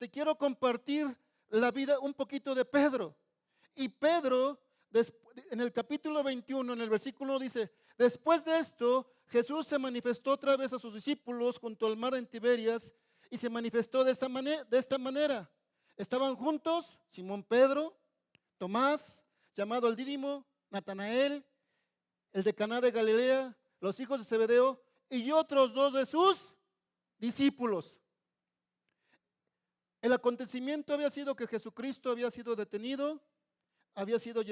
te quiero compartir la vida un poquito de Pedro. Y Pedro, en el capítulo 21, en el versículo dice, después de esto, Jesús se manifestó otra vez a sus discípulos junto al mar en Tiberias y se manifestó de esta manera. Estaban juntos Simón Pedro, Tomás, llamado el Dídimo, Natanael, el de Caná de Galilea, los hijos de Zebedeo y otros dos de sus discípulos. El acontecimiento había sido que Jesucristo había sido detenido, había sido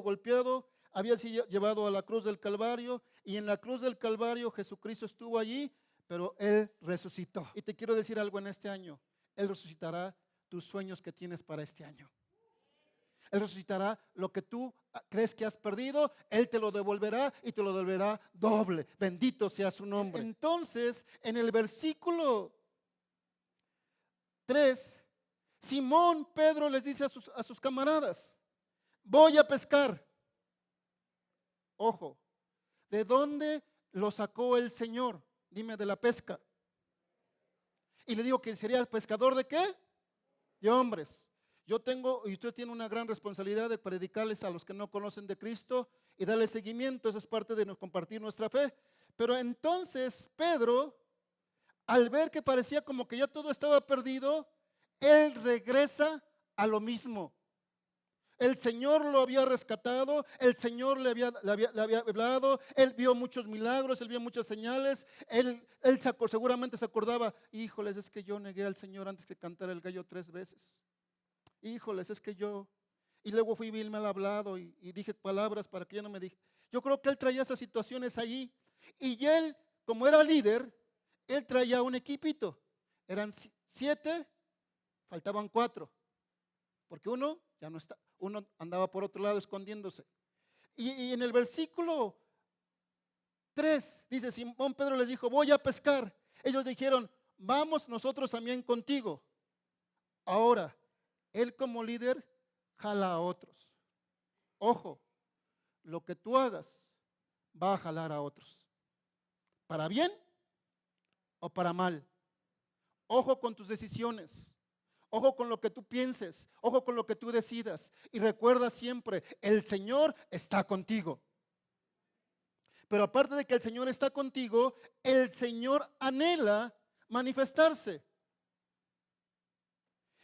golpeado, había sido llevado a la cruz del Calvario, y en la cruz del Calvario Jesucristo estuvo allí, pero Él resucitó. Y te quiero decir algo en este año, Él resucitará tus sueños que tienes para este año. Él resucitará lo que tú crees que has perdido, Él te lo devolverá y te lo devolverá doble. Bendito sea su nombre. Entonces, en el versículo 3, Simón Pedro les dice a sus camaradas, voy a pescar. Ojo, ¿de dónde lo sacó el Señor? Dime, de la pesca. Y le digo que sería el pescador ¿de qué? De hombres. Yo tengo, y usted tiene una gran responsabilidad de predicarles a los que no conocen de Cristo y darle seguimiento. Eso es parte de compartir nuestra fe. Pero entonces Pedro, al ver que parecía como que ya todo estaba perdido, él regresa a lo mismo. El Señor lo había rescatado, el Señor le había hablado, él vio muchos milagros, él vio muchas señales, él seguramente se acordaba, híjoles, es que yo negué al Señor antes que cantara el gallo 3 veces. Híjoles, es que yo, y luego fui bien mal hablado y dije palabras para que ya no me dije. Yo creo que él traía esas situaciones allí, y él, como era líder, él traía un equipito, eran 7, faltaban 4, porque uno ya no está, uno andaba por otro lado escondiéndose. Y en el versículo 3 dice, Simón Pedro les dijo, voy a pescar. Ellos dijeron, vamos nosotros también contigo. Ahora, él como líder jala a otros. Ojo, lo que tú hagas va a jalar a otros. ¿Para bien o para mal? Ojo con tus decisiones. Ojo con lo que tú pienses, ojo con lo que tú decidas. Y recuerda siempre, el Señor está contigo. Pero aparte de que el Señor está contigo, el Señor anhela manifestarse.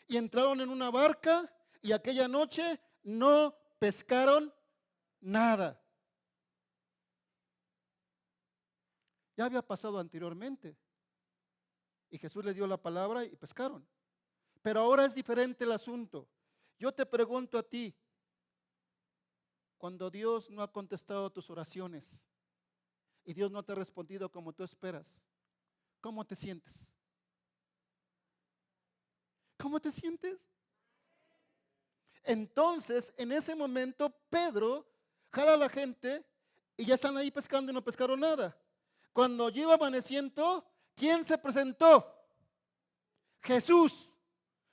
Y entraron en una barca y aquella noche no pescaron nada. Ya había pasado anteriormente. Y Jesús les dio la palabra y pescaron. Pero ahora es diferente el asunto. Yo te pregunto a ti, cuando Dios no ha contestado tus oraciones y Dios no te ha respondido como tú esperas, ¿cómo te sientes? ¿Cómo te sientes? Entonces, en ese momento, Pedro jala a la gente y ya están ahí pescando y no pescaron nada. Cuando iba amaneciendo, ¿quién se presentó? Jesús.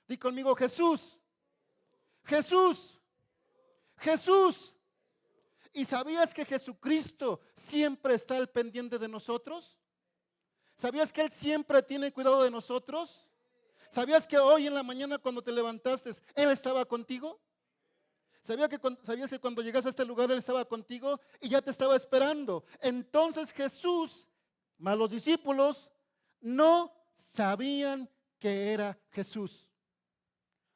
Di conmigo, Jesús. Jesús. Jesús. ¿Y sabías que Jesucristo siempre está al pendiente de nosotros? ¿Sabías que Él siempre tiene cuidado de nosotros? ¿Sabías que hoy en la mañana cuando te levantaste, Él estaba contigo? ¿Sabías que cuando llegaste a este lugar Él estaba contigo y ya te estaba esperando? Entonces Jesús, más los discípulos, no sabían que era Jesús.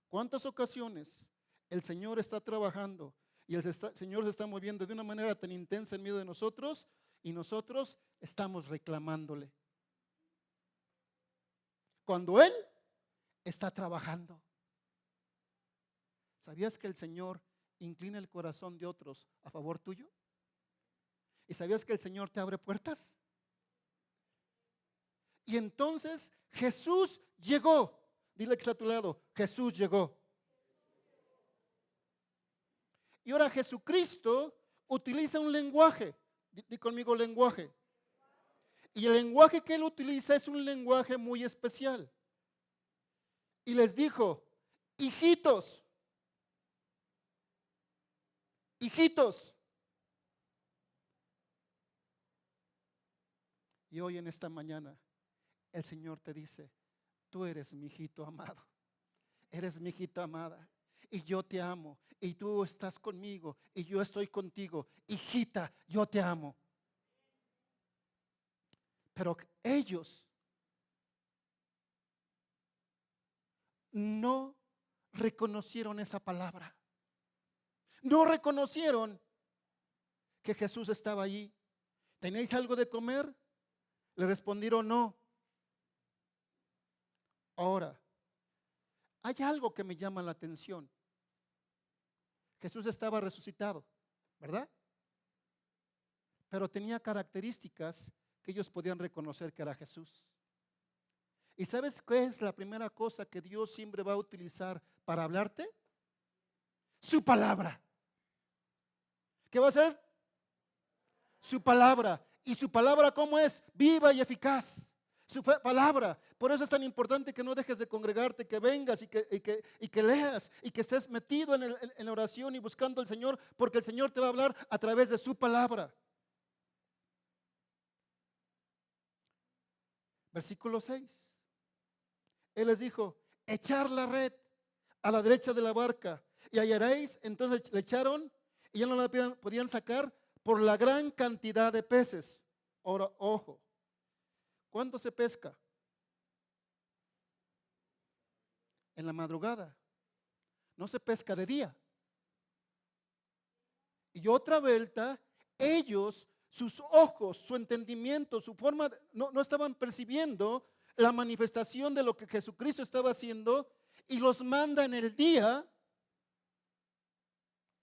¿Cuántas ocasiones el Señor está trabajando y Señor se está moviendo de una manera tan intensa en medio de nosotros y nosotros estamos reclamándole? Cuando Él está trabajando. ¿Sabías que el Señor inclina el corazón de otros a favor tuyo? ¿Y sabías que el Señor te abre puertas? Y entonces Jesús llegó. Dile que está a tu lado, Jesús llegó. Y ahora Jesucristo utiliza un lenguaje. Di conmigo lenguaje. Y el lenguaje que Él utiliza es un lenguaje muy especial. Y les dijo, hijitos, hijitos. Y hoy en esta mañana el Señor te dice, tú eres mi hijito amado, eres mi hijita amada, y yo te amo, y tú estás conmigo, y yo estoy contigo, hijita, yo te amo. Pero ellos no reconocieron esa palabra, no reconocieron que Jesús estaba allí. ¿Tenéis algo de comer? Le respondieron no. Ahora, hay algo que me llama la atención. Jesús estaba resucitado, ¿verdad? Pero tenía características que ellos podían reconocer que era Jesús. ¿Y sabes qué es la primera cosa que Dios siempre va a utilizar para hablarte? Su palabra. ¿Qué va a hacer? Su palabra. ¿Y su palabra cómo es? Viva y eficaz. Su palabra. Por eso es tan importante que no dejes de congregarte, que vengas y que leas y que estés metido en la oración y buscando al Señor, porque el Señor te va a hablar a través de su palabra. Versículo 6. Él les dijo, echar la red a la derecha de la barca y hallaréis. Entonces le echaron y ya no la podían sacar por la gran cantidad de peces. Ahora, ojo, ¿cuándo se pesca? En la madrugada. No se pesca de día. Y otra vuelta, ellos, sus ojos, su entendimiento, su forma, no estaban percibiendo la manifestación de lo que Jesucristo estaba haciendo, y los manda en el día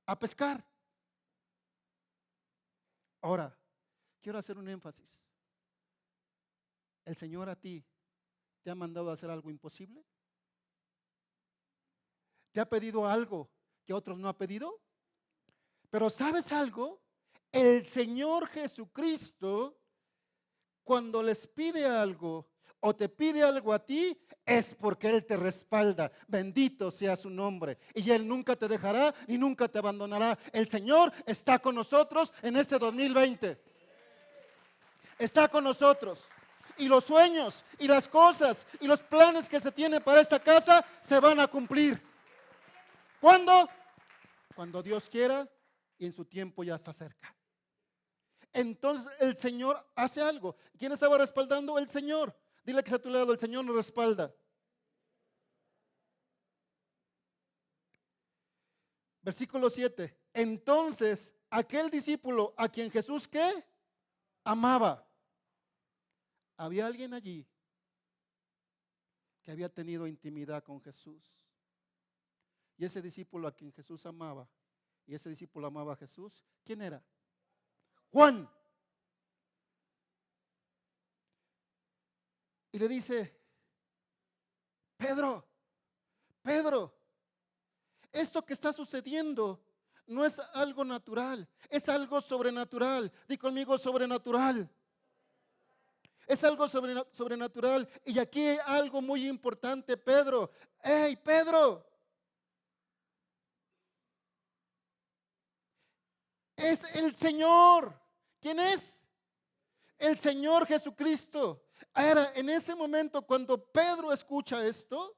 a pescar. Ahora, quiero hacer un énfasis. ¿El Señor a ti te ha mandado a hacer algo imposible? ¿Te ha pedido algo que otros no han pedido? Pero ¿sabes algo? El Señor Jesucristo, cuando les pide algo o te pide algo a ti, es porque Él te respalda. Bendito sea su nombre. Y Él nunca te dejará ni nunca te abandonará. El Señor está con nosotros en este 2020. Está con nosotros. Y los sueños y las cosas y los planes que se tienen para esta casa se van a cumplir. ¿Cuándo? Cuando Dios quiera y en su tiempo ya está cerca. Entonces el Señor hace algo. ¿Quién estaba respaldando? El Señor. Dile que está a tu lado, el Señor nos respalda. Versículo 7. Entonces aquel discípulo a quien Jesús ¿qué? Amaba. Había alguien allí que había tenido intimidad con Jesús. Y ese discípulo a quien Jesús amaba, y ese discípulo amaba a Jesús, ¿quién era? Juan. Y le dice, Pedro, esto que está sucediendo no es algo natural, es algo sobrenatural. Di conmigo, sobrenatural. Es algo sobrenatural. Y aquí hay algo muy importante, Pedro. ¡Hey, Pedro! Es el Señor. ¿Quién es? El Señor Jesucristo. Ahora, en ese momento, cuando Pedro escucha esto,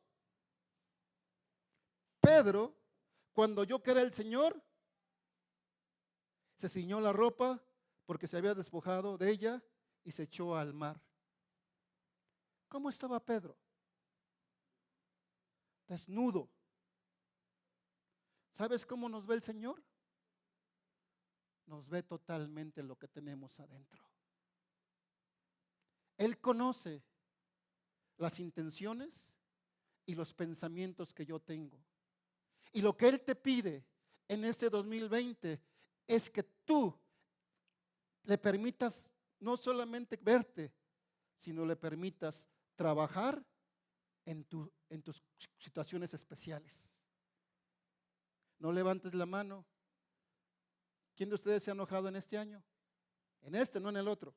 Pedro, cuando oyó que era el Señor, se ciñó la ropa porque se había despojado de ella y se echó al mar. ¿Cómo estaba Pedro? Desnudo. ¿Sabes cómo nos ve el Señor? Nos ve totalmente lo que tenemos adentro. Él conoce las intenciones y los pensamientos que yo tengo. Y lo que Él te pide en este 2020 es que tú le permitas no solamente verte, sino le permitas trabajar en tus situaciones especiales. No levantes la mano. ¿Quién de ustedes se ha enojado en este año? En este, no en el otro.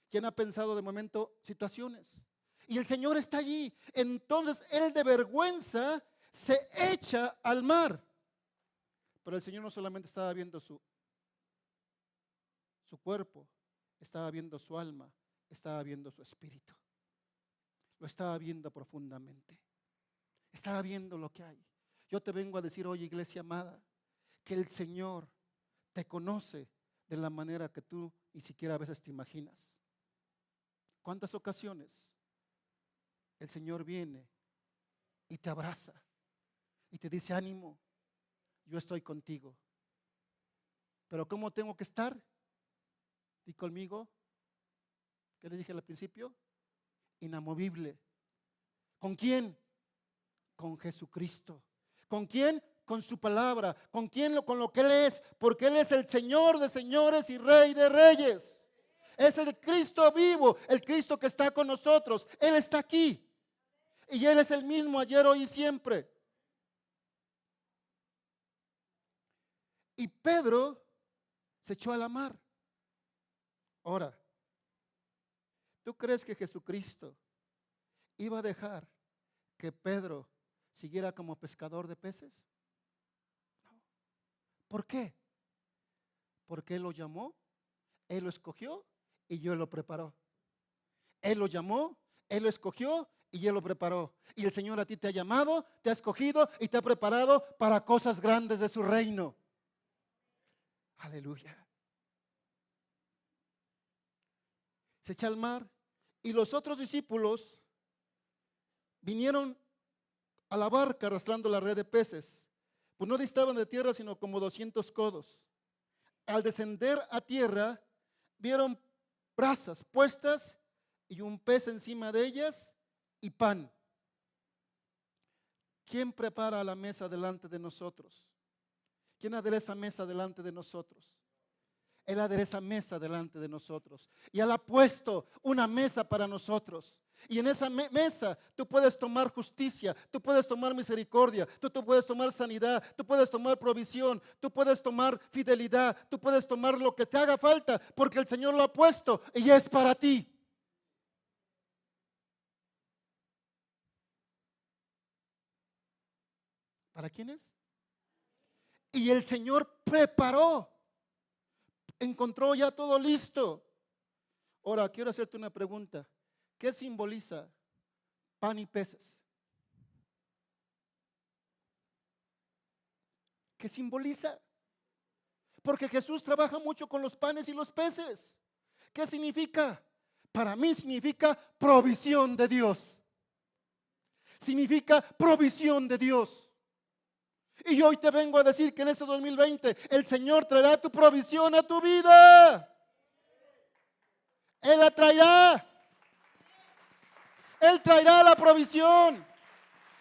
¿Quién ha pensado de momento situaciones? Y el Señor está allí. Entonces Él de vergüenza se echa al mar. Pero el Señor no solamente estaba viendo su cuerpo, estaba viendo su alma, estaba viendo su espíritu. lo estaba viendo profundamente. Estaba viendo lo que hay. Yo te vengo a decir hoy, iglesia amada, que el Señor te conoce de la manera que tú ni siquiera a veces te imaginas. ¿Cuántas ocasiones el Señor viene y te abraza y te dice: ánimo, yo estoy contigo? Pero ¿cómo tengo que estar? Di conmigo, ¿qué les dije al principio? Inamovible. ¿Con quién? Con Jesucristo. ¿Con quién? Con su palabra. ¿Con quién? Con lo que Él es. Porque Él es el Señor de señores y Rey de reyes. Es el Cristo vivo, el Cristo que está con nosotros. Él está aquí. Y Él es el mismo ayer, hoy y siempre. Y Pedro se echó a la mar. Ahora, ¿tú crees que Jesucristo iba a dejar que Pedro siguiera como pescador de peces? No. ¿Por qué? Porque Él lo llamó, Él lo escogió y Él lo preparó. Él lo llamó, Él lo escogió y Él lo preparó. Y el Señor a ti te ha llamado, te ha escogido y te ha preparado para cosas grandes de su reino. Aleluya. Se echa al mar y los otros discípulos vinieron a la barca arrastrando la red de peces. Pues no distaban de tierra sino como 200 codos. Al descender a tierra, vieron brasas puestas y un pez encima de ellas y pan. ¿Quién prepara la mesa delante de nosotros? ¿Quién adereza mesa delante de nosotros? Él adereza mesa delante de nosotros. Y Él ha puesto una mesa para nosotros. Y en esa mesa tú puedes tomar justicia, tú puedes tomar misericordia, tú puedes tomar sanidad, tú puedes tomar provisión, tú puedes tomar fidelidad, tú puedes tomar lo que te haga falta, porque el Señor lo ha puesto y es para ti. ¿Para quién es? Y el Señor preparó, encontró ya todo listo. Ahora quiero hacerte una pregunta. ¿Qué simboliza pan y peces? ¿Qué simboliza? Porque Jesús trabaja mucho con los panes y los peces. ¿Qué significa? Para mí significa provisión de Dios. Significa provisión de Dios. Y hoy te vengo a decir que en este 2020 el Señor traerá tu provisión a tu vida. Él la traerá. Él traerá la provisión.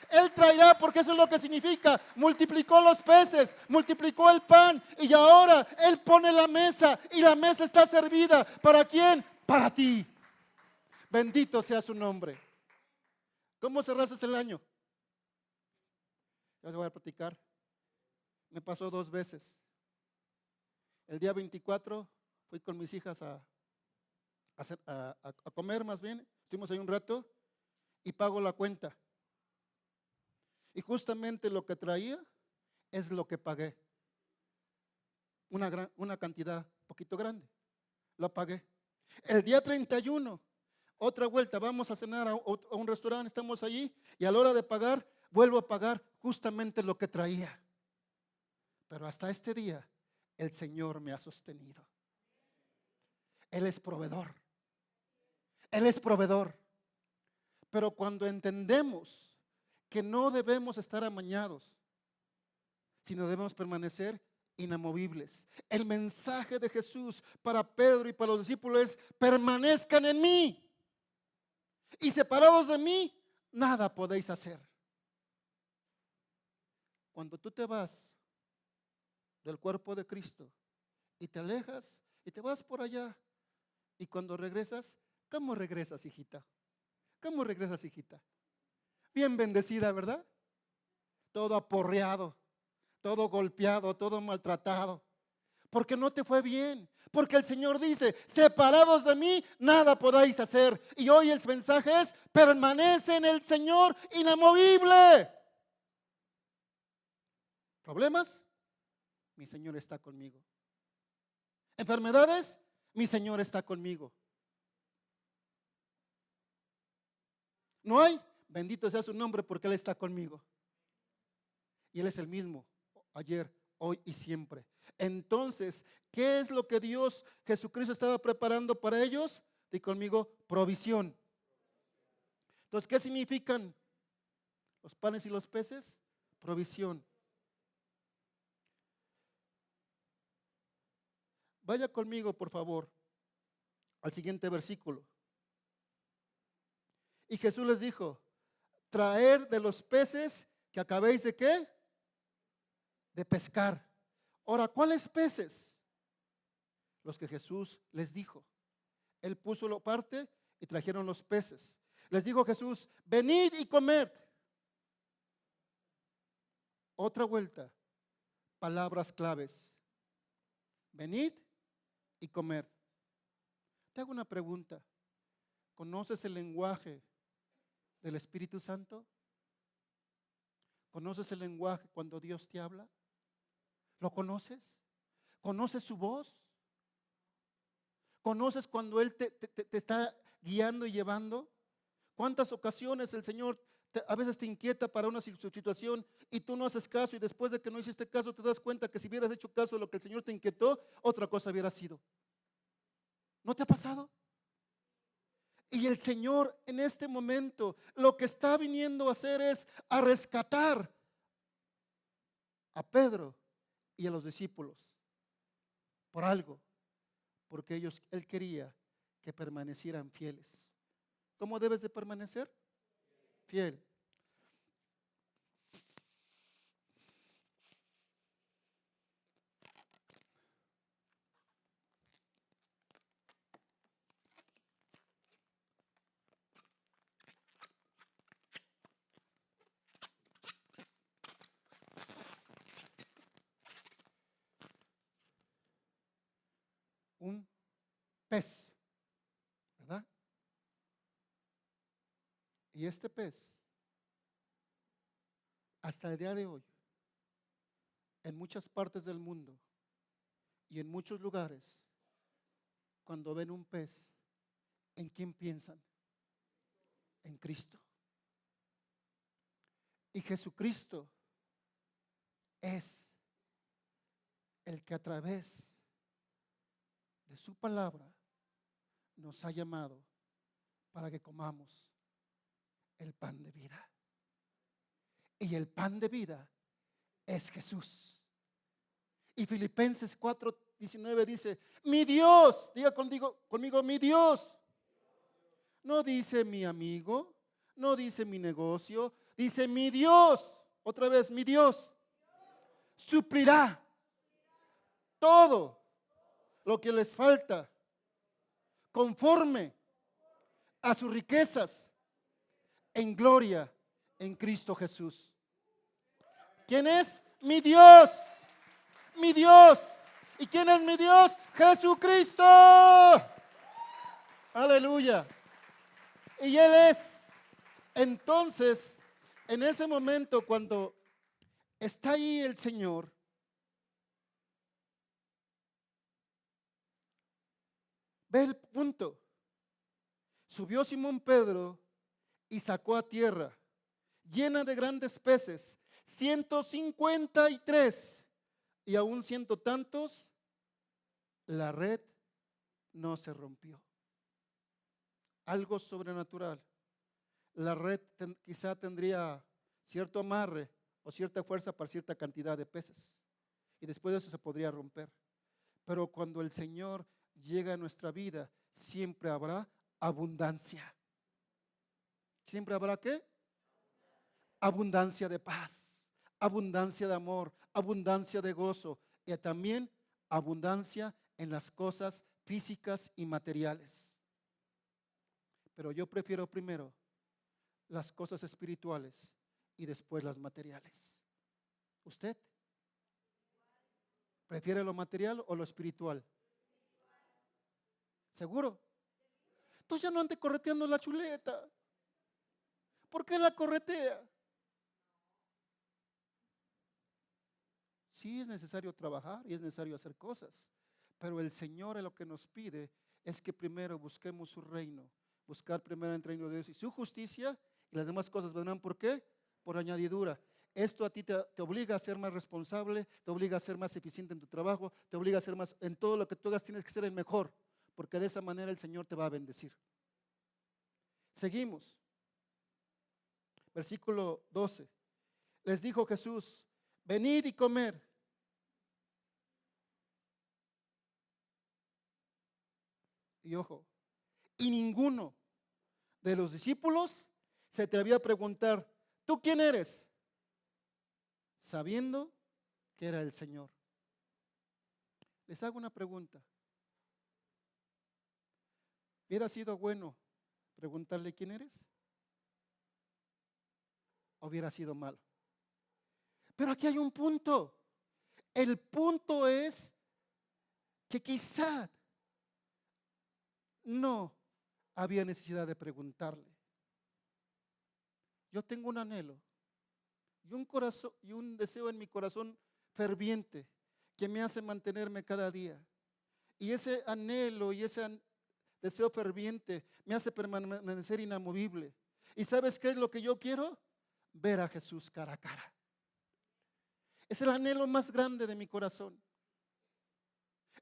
Él traerá, porque eso es lo que significa. Multiplicó los peces, multiplicó el pan y ahora Él pone la mesa y la mesa está servida. ¿Para quién? Para ti. Bendito sea su nombre. ¿Cómo cerraste el año? Ya te voy a platicar. Me pasó 2 veces. El día 24 fui con mis hijas a comer, más bien. Estuvimos ahí un rato y pago la cuenta. Y justamente lo que traía es lo que pagué. Una cantidad un poquito grande. La pagué. El día 31, otra vuelta, vamos a cenar a un restaurante, estamos allí y a la hora de pagar, vuelvo a pagar justamente lo que traía. Pero hasta este día, el Señor me ha sostenido. Él es proveedor. Él es proveedor. Pero cuando entendemos que no debemos estar amañados, sino debemos permanecer inamovibles. El mensaje de Jesús para Pedro y para los discípulos es: permanezcan en mí y separados de mí, nada podéis hacer. Cuando tú te vas del cuerpo de Cristo y te alejas y te vas por allá, y cuando regresas, ¿cómo regresas, hijita? ¿Cómo regresas, hijita? Bien bendecida, ¿verdad? Todo aporreado, todo golpeado, todo maltratado, porque no te fue bien, porque el Señor dice: separados de mí, nada podáis hacer. Y hoy el mensaje es: permanece en el Señor inamovible. ¿Problemas? Mi Señor está conmigo. ¿Enfermedades? Mi Señor está conmigo. ¿No hay? Bendito sea su nombre porque Él está conmigo. Y Él es el mismo, ayer, hoy y siempre. Entonces, ¿qué es lo que Dios, Jesucristo, estaba preparando para ellos? Di conmigo, provisión. Entonces, ¿qué significan los panes y los peces? Provisión. Vaya conmigo, por favor, al siguiente versículo. Y Jesús les dijo, traer de los peces que acabéis de ¿qué? De pescar. Ahora, ¿cuáles peces? Los que Jesús les dijo. Él puso la parte y trajeron los peces. Les dijo Jesús, venid y comed. Otra vuelta, palabras claves. Venid y comer. Te hago una pregunta. ¿Conoces el lenguaje del Espíritu Santo? ¿Conoces el lenguaje cuando Dios te habla? ¿Lo conoces? ¿Conoces su voz? ¿Conoces cuando Él te está guiando y llevando? ¿Cuántas ocasiones el Señor a veces te inquieta para una situación y tú no haces caso, y después de que no hiciste caso te das cuenta que si hubieras hecho caso de lo que el Señor te inquietó, otra cosa hubiera sido? ¿No te ha pasado? Y el Señor en este momento lo que está viniendo a hacer es a rescatar a Pedro y a los discípulos por algo, porque Él quería que permanecieran fieles. ¿Cómo debes de permanecer? Fiel. Un pez, ¿verdad? Y este pez, hasta el día de hoy, en muchas partes del mundo y en muchos lugares, cuando ven un pez, ¿en quién piensan? En Cristo. Y Jesucristo es el que a través de su palabra nos ha llamado para que comamos el pan de vida. Y el pan de vida es Jesús. Y Filipenses 4:19 dice, mi Dios, diga conmigo, mi Dios. No dice mi amigo, no dice mi negocio, dice mi Dios. Otra vez, mi Dios suplirá todo lo que les falta conforme a sus riquezas en gloria en Cristo Jesús. ¿Quién es? Mi Dios. Mi Dios. ¿Y quién es mi Dios? Jesucristo. Aleluya. Y Él es. Entonces, en ese momento cuando está ahí el Señor, ve el punto. Subió Simón Pedro y sacó a tierra, llena de grandes peces, 153, y aún ciento tantos, la red no se rompió. Algo sobrenatural. La red quizá tendría cierto amarre o cierta fuerza para cierta cantidad de peces, y después de eso se podría romper. Pero cuando el Señor llega a nuestra vida, siempre habrá abundancia. ¿Siempre habrá qué? Abundancia de paz, abundancia de amor, abundancia de gozo, y también abundancia en las cosas físicas y materiales. Pero yo prefiero primero las cosas espirituales y después las materiales. ¿Usted prefiere lo material o lo espiritual? ¿Seguro? Entonces ya no ande correteando la chuleta. ¿Por qué la corretea? Sí es necesario trabajar y es necesario hacer cosas, pero el Señor lo que nos pide es que primero busquemos su reino, buscar primero el reino de Dios y su justicia, y las demás cosas vendrán, ¿por qué? Por añadidura. Esto a ti te obliga a ser más responsable, te obliga a ser más eficiente en tu trabajo, te obliga a ser más, en todo lo que tú hagas tienes que ser el mejor, porque de esa manera el Señor te va a bendecir. Seguimos. Versículo 12. Les dijo Jesús: venid y comer. Y ojo, y ninguno de los discípulos se atrevía a preguntar: ¿tú quién eres? Sabiendo que era el Señor. Les hago una pregunta. ¿Hubiera sido bueno preguntarle quién eres? ¿O hubiera sido malo? Pero aquí hay un punto. El punto es que quizá no había necesidad de preguntarle. Yo tengo un anhelo y un corazón y un deseo en mi corazón ferviente que me hace mantenerme cada día. Y ese anhelo y ese deseo ferviente me hace permanecer inamovible. ¿Y sabes qué es lo que yo quiero? Ver a Jesús cara a cara. Es el anhelo más grande de mi corazón.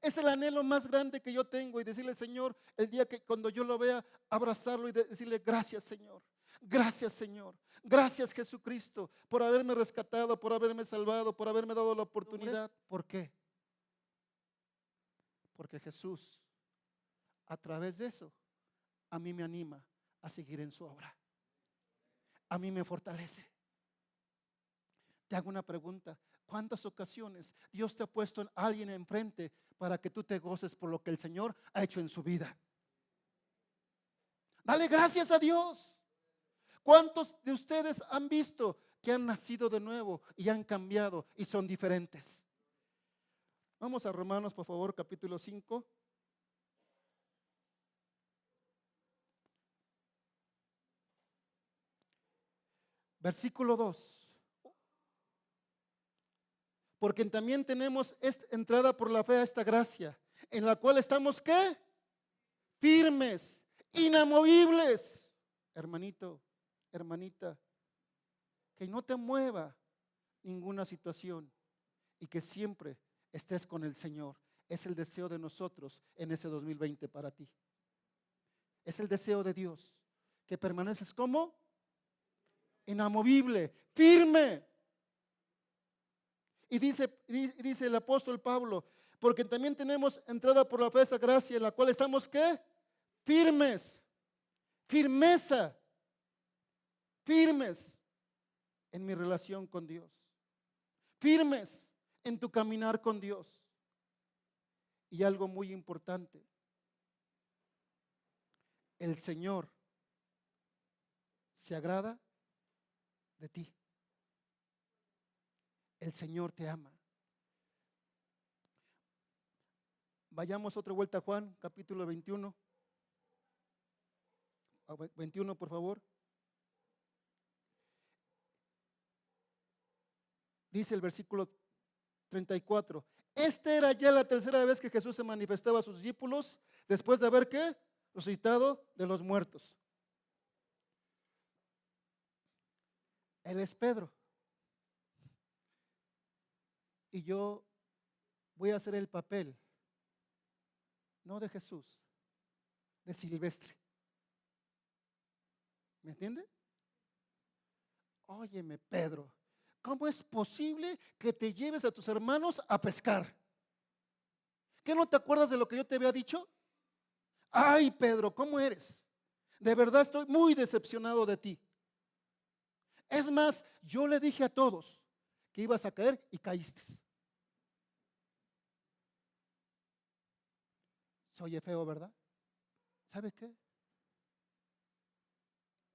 Es el anhelo más grande que yo tengo, y decirle: Señor, el día que cuando yo lo vea, abrazarlo y decirle: gracias, Señor. Gracias, Señor. Gracias, Jesucristo, por haberme rescatado, por haberme salvado, por haberme dado la oportunidad. ¿Por qué? Porque Jesús, a través de eso, a mí me anima a seguir en su obra. A mí me fortalece. Te hago una pregunta: ¿cuántas ocasiones Dios te ha puesto a alguien enfrente para que tú te goces por lo que el Señor ha hecho en su vida? Dale gracias a Dios. ¿Cuántos de ustedes han visto que han nacido de nuevo y han cambiado y son diferentes? Vamos a Romanos, por favor, capítulo 5. Versículo 2. Porque también tenemos entrada por la fe a esta gracia, en la cual estamos, ¿qué? Firmes, inamovibles. Hermanito, hermanita, que no te mueva ninguna situación y que siempre estés con el Señor. Es el deseo de nosotros en ese 2020 para ti. Es el deseo de Dios, que permaneces como inamovible, firme. Y dice el apóstol Pablo: porque también tenemos entrada por la fe a esa gracia, en la cual estamos, ¿qué? Firmes, firmeza, firmes en mi relación con Dios, firmes en tu caminar con Dios. Y algo muy importante: el Señor se agrada de ti. El Señor te ama. Vayamos otra vuelta a Juan, capítulo 21. 21, por favor. Dice el versículo 34. Esta era ya la tercera vez que Jesús se manifestaba a sus discípulos después de haber, ¿qué? Resucitado de los muertos. Él es Pedro. Y yo voy a hacer el papel, no de Jesús, de Silvestre. ¿Me entiende? Óyeme, Pedro, ¿cómo es posible que te lleves a tus hermanos a pescar? ¿Qué no te acuerdas de lo que yo te había dicho? Ay, Pedro, ¿cómo eres? De verdad estoy muy decepcionado de ti. Es más, yo le dije a todos que ibas a caer y caíste. Se oye feo, ¿verdad? ¿Sabe qué?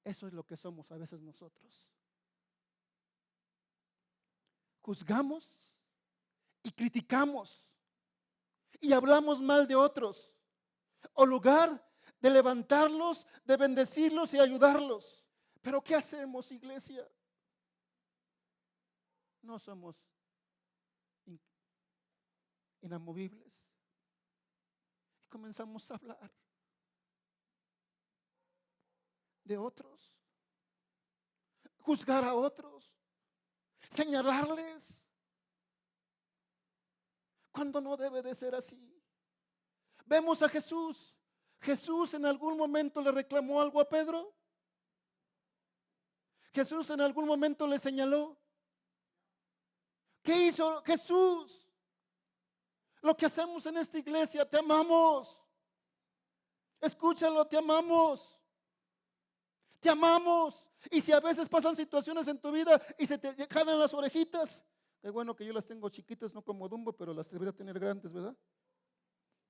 Eso es lo que somos a veces nosotros. Juzgamos y criticamos y hablamos mal de otros, o lugar de levantarlos, de bendecirlos y ayudarlos. Pero ¿qué hacemos, iglesia? No somos inamovibles. Y comenzamos a hablar de otros. juzgar a otros, señalarles, cuando no debe de ser así. Vemos a Jesús. Jesús en algún momento le reclamó algo a Pedro. Jesús en algún momento le señaló. ¿Qué hizo Jesús? Lo que hacemos en esta iglesia, te amamos. Escúchalo, te amamos. Te amamos. Y si a veces pasan situaciones en tu vida y se te jalan las orejitas, qué bueno que yo las tengo chiquitas, no como Dumbo, pero las debería tener grandes, ¿verdad?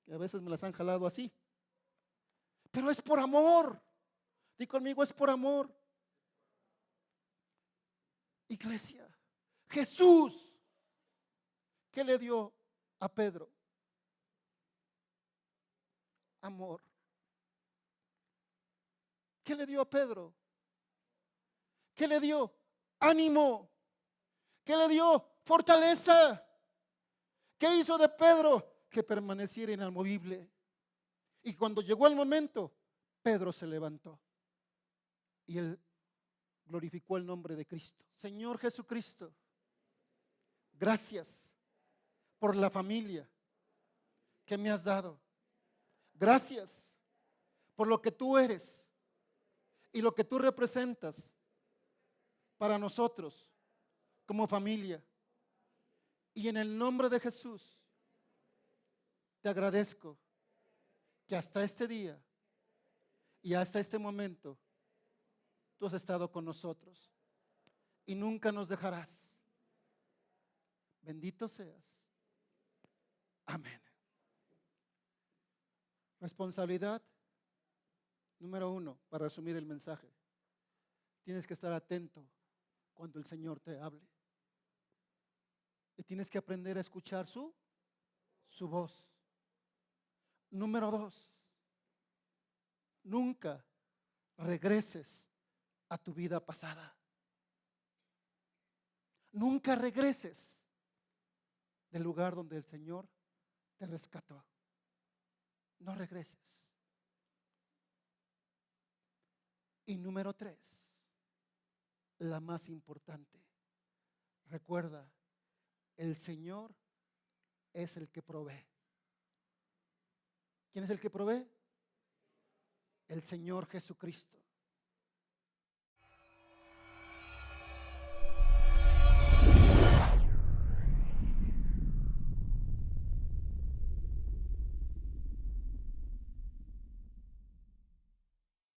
Que a veces me las han jalado así. Pero es por amor. Di conmigo, es por amor. Iglesia, Jesús, ¿qué le dio a Pedro? Amor. ¿Qué le dio a Pedro? ¿Qué le dio? Ánimo. ¿Qué le dio? Fortaleza. ¿Qué hizo de Pedro? Que permaneciera inamovible. Y cuando llegó el momento, Pedro se levantó y él glorificó el nombre de Cristo. Señor Jesucristo, gracias por la familia que me has dado. Gracias por lo que tú eres y lo que tú representas para nosotros como familia. Y en el nombre de Jesús, te agradezco que hasta este día y hasta este momento tú has estado con nosotros y nunca nos dejarás. Bendito seas. Amén. Responsabilidad número 1, para resumir el mensaje. Tienes que estar atento cuando el Señor te hable. Y tienes que aprender a escuchar su voz. Número 2, nunca regreses a tu vida pasada. Nunca regreses del lugar donde el Señor te rescató. No regreses. Y número 3, la más importante. Recuerda, el Señor es el que provee. ¿Quién es el que provee? El Señor Jesucristo.